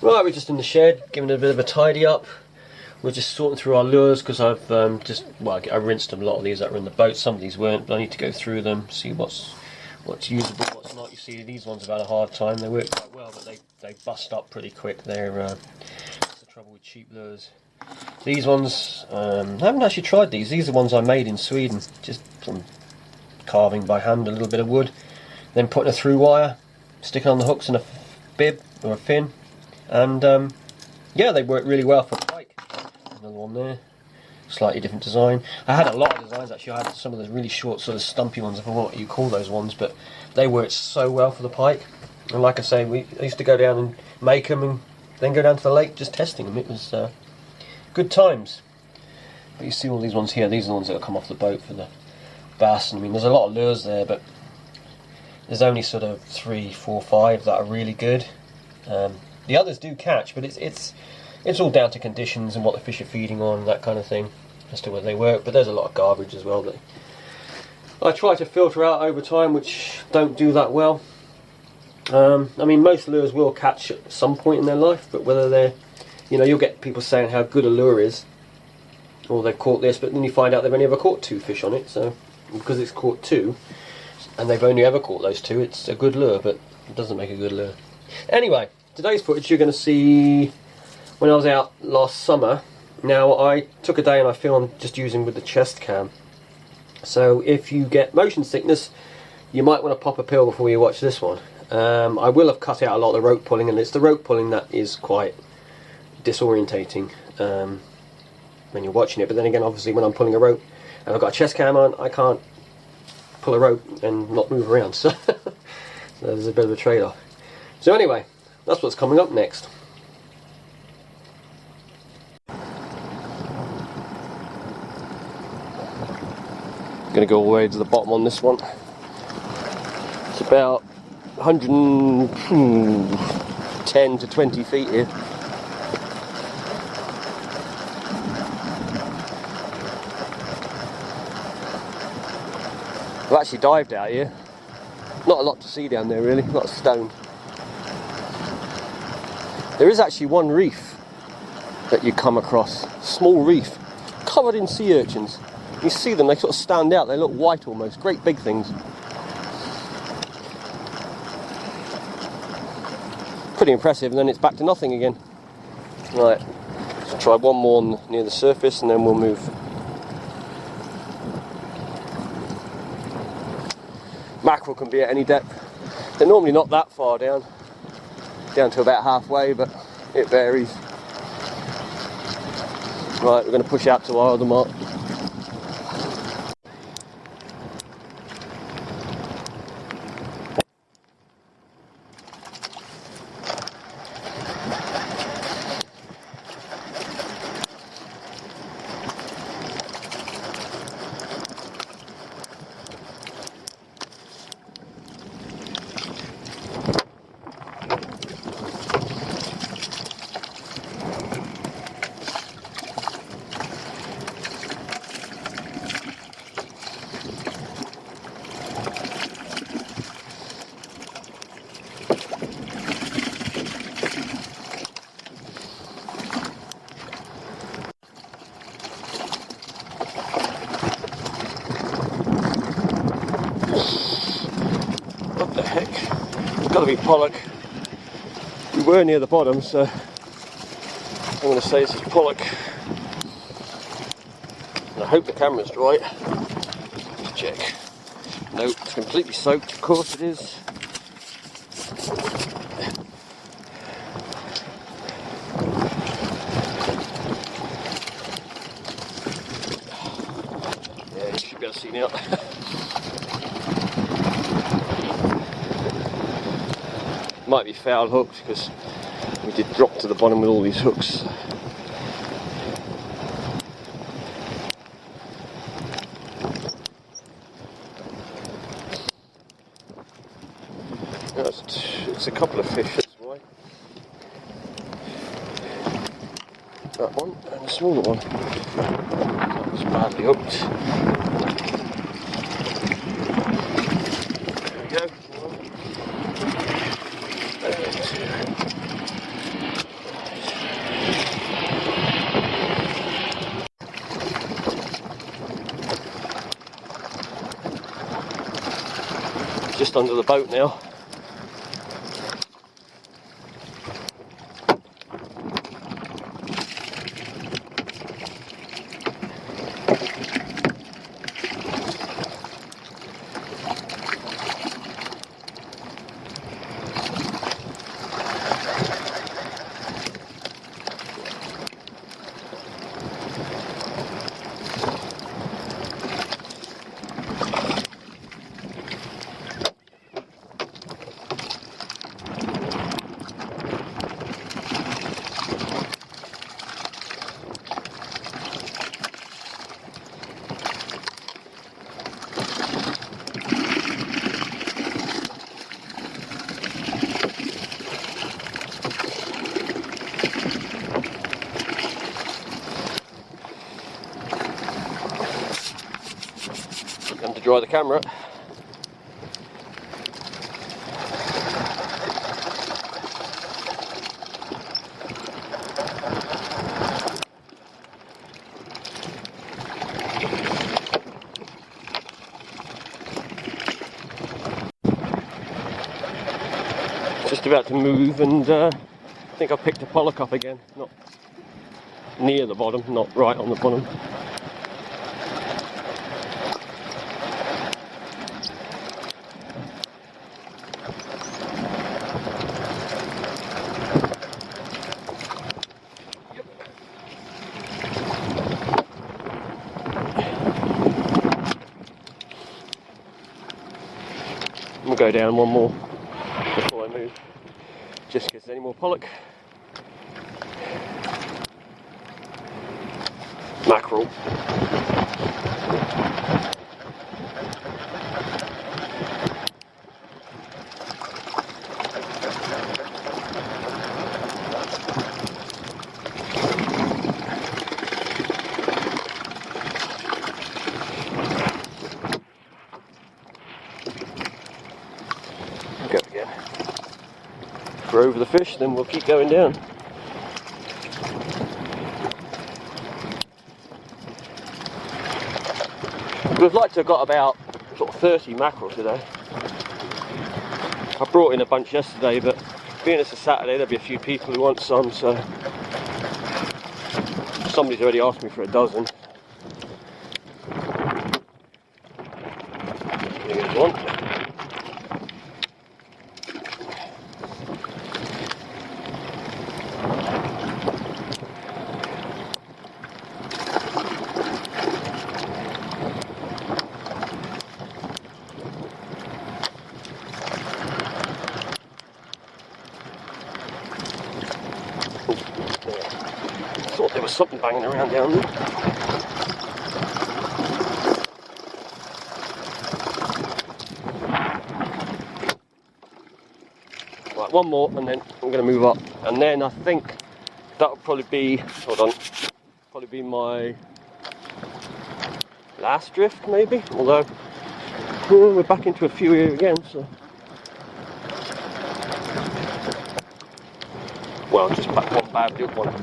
Right, we're just in the shed, giving it a bit of a tidy up. We're just sorting through our lures because I've I rinsed them. A lot of these that were in the boat, some of these weren't, but I need to go through them, see what's usable, what's not. You see, these ones have had a hard time. They work quite well, but they bust up pretty quick. That's the trouble with cheap lures. These ones, I haven't actually tried these. These are ones I made in Sweden, just from carving by hand a little bit of wood, then putting a through wire, sticking on the hooks in a bib or a fin, and yeah, they work really well for pike. Another one there, slightly different design. I had a lot of designs actually. I had some of the really short, sort of stumpy ones. I forgot what you call those ones, but they worked so well for the pike. And like I say, I used to go down and make them, and then go down to the lake just testing them. It was good times. But you see all these ones here. These are the ones that will come off the boat for the bass. And I mean, there's a lot of lures there, but there's only sort of 3, 4, 5 that are really good. The others do catch, but it's all down to conditions and what the fish are feeding on and that kind of thing as to whether they work. But there's a lot of garbage as well that I try to filter out over time, which don't do that well. I mean, most lures will catch at some point in their life, but whether they're, you'll get people saying how good a lure is, or they've caught this, but then you find out they've only ever caught 2 fish on it. So because it's caught 2 and they've only ever caught those 2, it's a good lure, but it doesn't make a good lure. Anyway, today's footage you're going to see when I was out last summer. Now, I took a day and I filmed just using with the chest cam. So if you get motion sickness, you might want to pop a pill before you watch this one. I will have cut out a lot of the rope pulling, and it's the rope pulling that is quite disorientating when you're watching it. But then again, obviously when I'm pulling a rope and I've got a chest cam on, I can't pull a rope and not move around. So there's a bit of a trade-off. So anyway, that's what's coming up next. Going to go all the way to the bottom on this one. It's about 110 to 20 feet here. I've actually dived out here. Not a lot to see down there really, not a stone. There is actually one reef that you come across, small reef, covered in sea urchins. You see them, they sort of stand out, they look white almost, great big things. Pretty impressive, and then it's back to nothing again. Right, let's try one more near the surface and then we'll move. Mackerel can be at any depth. They're normally not that far down to about halfway, but it varies. Right, we're going to push out to our other mark. What the heck? It's got to be Pollock. We were near the bottom, so I'm going to say this is Pollock. And I hope the camera's right. Let's check. Nope, it's completely soaked. Of course it is. Yeah, you should be able to see now. Might be foul hooked because we did drop to the bottom with all these hooks. It's a couple of fish, that's why. That one and a smaller one. That was badly hooked. There we go. just under the boat now. And to dry the camera. Just about to move, and I think I picked a pollock up again. Not near the bottom, not right on the bottom. We'll go down one more before I move, just in case there's any more pollock. Mackerel. Go again. Throw over the fish, then we'll keep going down. We'd like to have got about sort of 30 mackerel today. I brought in a bunch yesterday, but being it's a Saturday, there'll be a few people who want some, so somebody's already asked me for a dozen. Here's one. Thought there was something banging around down there. Right, one more and then I'm going to move up, and then I think that'll probably be, hold on, probably be my last drift maybe, although we're back into a few here again, so well, just back one bad good one.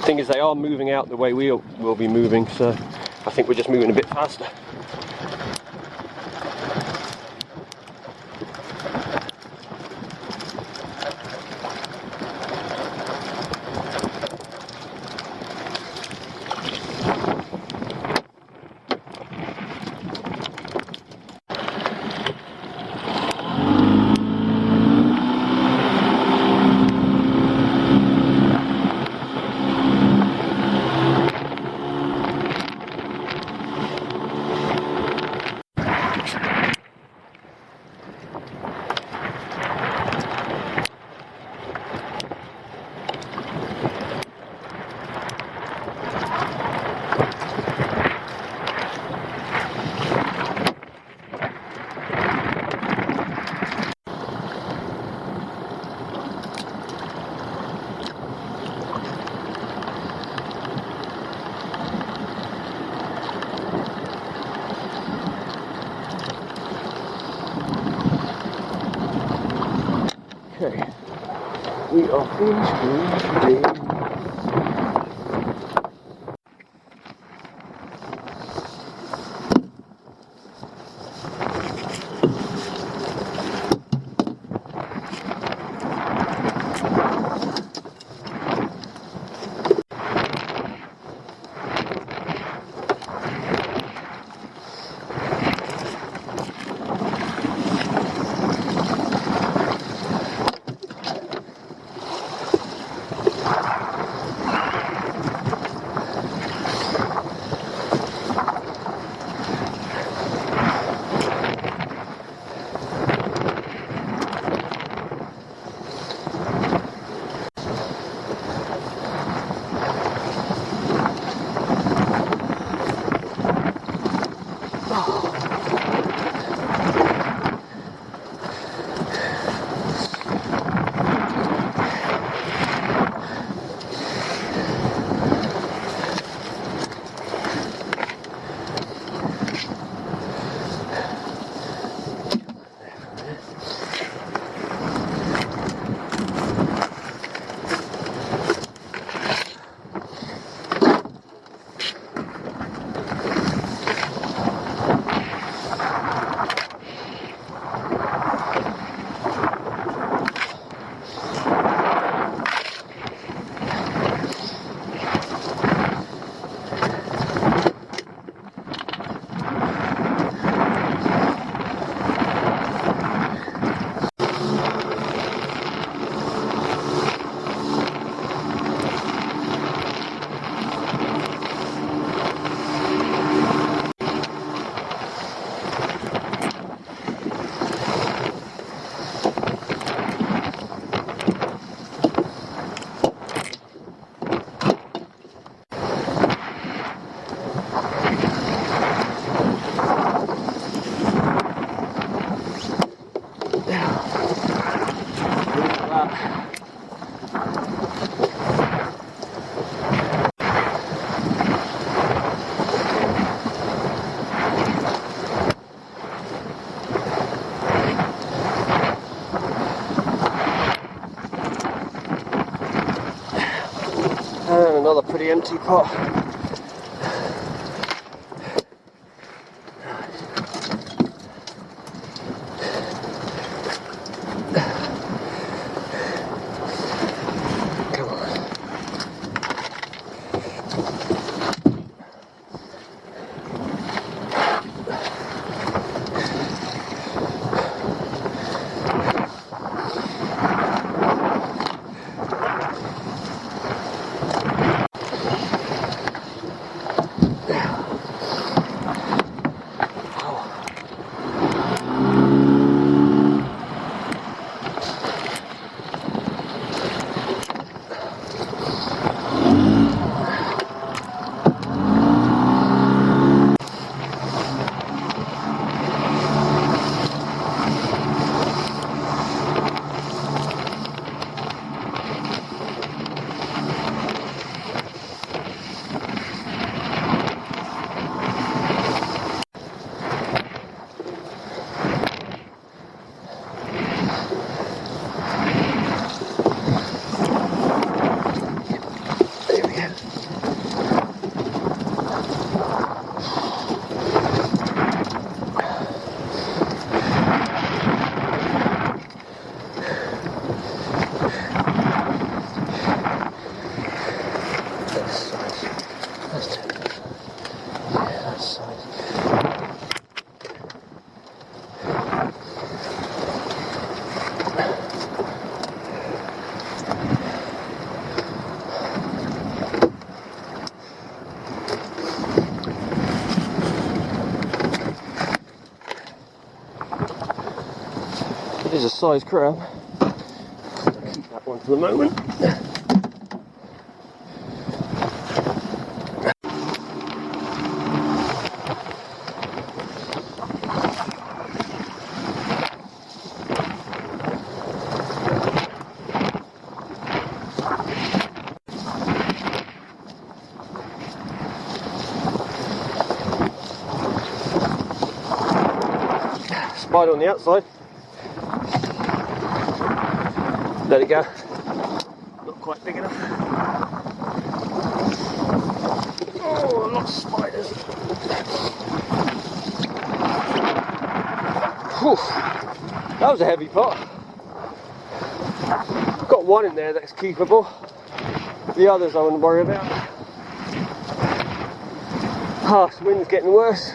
Thing is, they are moving out the way we will be moving, so I think we're just moving a bit faster. Okay, we are finished today. the empty pot. Come on. It is a size crab. I'll keep that one for the moment. Spider on the outside. Let it go. Not quite big enough. Oh, lots of spiders. Whew. That was a heavy pot. Got one in there that's keepable. The others I wouldn't worry about. Ah, this wind's getting worse.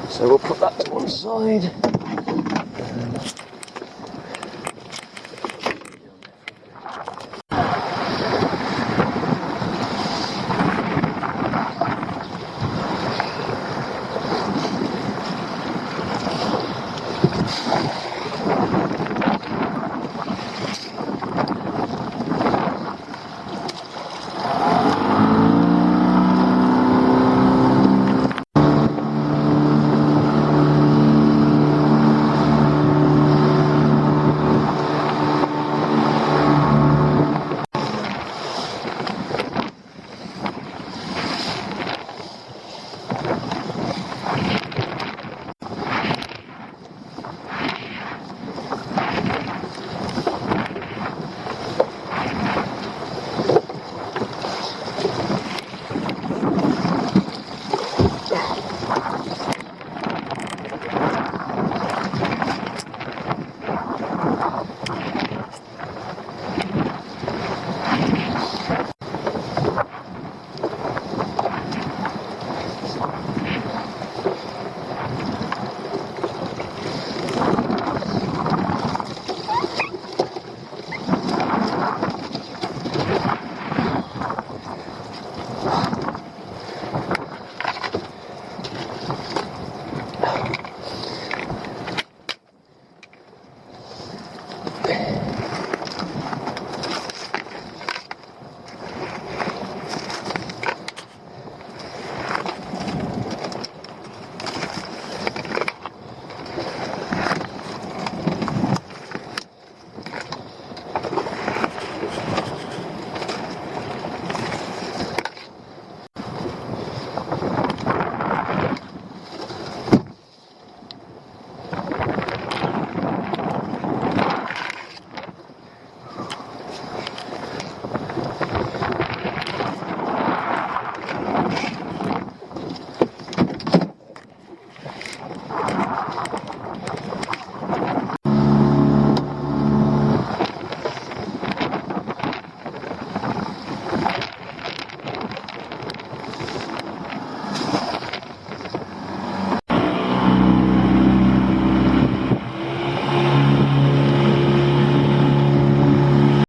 So we'll put that to one side.